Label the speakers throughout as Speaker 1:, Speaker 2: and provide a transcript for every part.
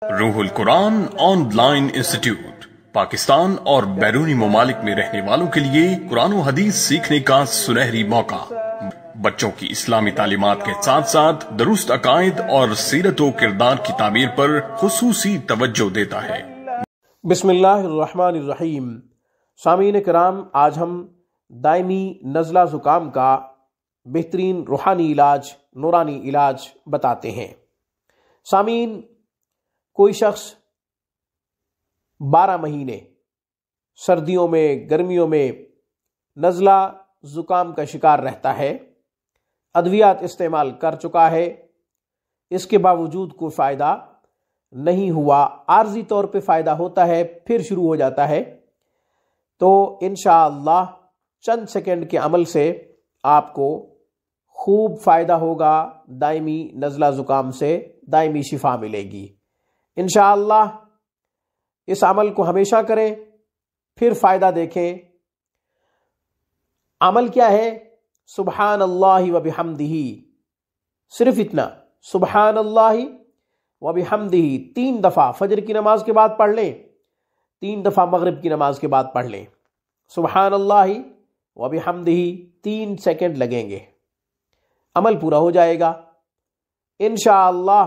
Speaker 1: روح القرآن on line institute Pakistan اور بیرونی ممالک میں رہنے والوں کے لیے قرآن و حدیث سیکھنے کا سنہری موقع۔ بچوں کی اسلامی تعلیمات کے ساتھ ساتھ درست عقائد اور سیرت و کردار کی تعمیر پر خصوصی توجہ دیتا ہے۔
Speaker 2: بسم اللہ الرحمن الرحیم۔ سامعین کرام، آج ہم دائمی نزلہ زکام کا بہترین روحانی علاج، نورانی علاج بتاتے ہیں۔ سامعین، کوئی شخص 12 مہینے سردیوں میں، گرمیوں میں نزلہ زکام کا شکار رہتا ہے، ادویات استعمال کر چکا ہے، اس کے باوجود کوئی فائدہ نہیں ہوا، عارضی طور پہ فائدہ ہوتا ہے پھر شروع ہو جاتا ہے، تو انشاءاللہ چند سیکنڈ کے عمل سے آپ کو خوب فائدہ ہوگا، دائمی نزلہ زکام سے دائمی شفا ملے گی انشاءاللہ۔ اس عمل کو ہمیشہ کریں، پھر فائدہ دیکھیں۔ عمل کیا ہے؟ سبحان اللہ و بحمدہ، صرف اتنا، سبحان اللہ و بحمدہ 3 دفعہ فجر کی نماز کے بعد پڑھ لیں، 3 دفعہ مغرب کی نماز کے بعد پڑھ لیں۔ سبحان اللہ و بحمدہ 3 سیکنڈ لگیں گے، عمل پورا ہو جائے گا انشاءاللہ۔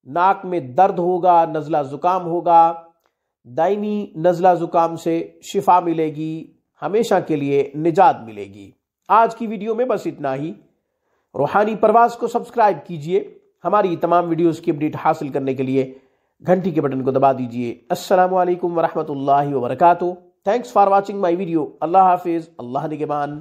Speaker 2: ناک میں درد ہوگا، نزلہ زکام ہوگا، دائمی نزلہ زکام سے شفا ملے گی، ہمیشہ کے لیے نجات ملے گی۔ آج کی ویڈیو میں بس اتنا ہی۔ روحانی پرواز کو سبسکرائب کیجئے، ہماری تمام ویڈیوز کی اپڈیٹ حاصل کرنے کے لیے گھنٹی کے بٹن کو دبا دیجئے۔ السلام علیکم ورحمۃ اللہ وبرکاتہ۔ Thanks for watching my video. اللہ حافظ، اللہ نگہبان۔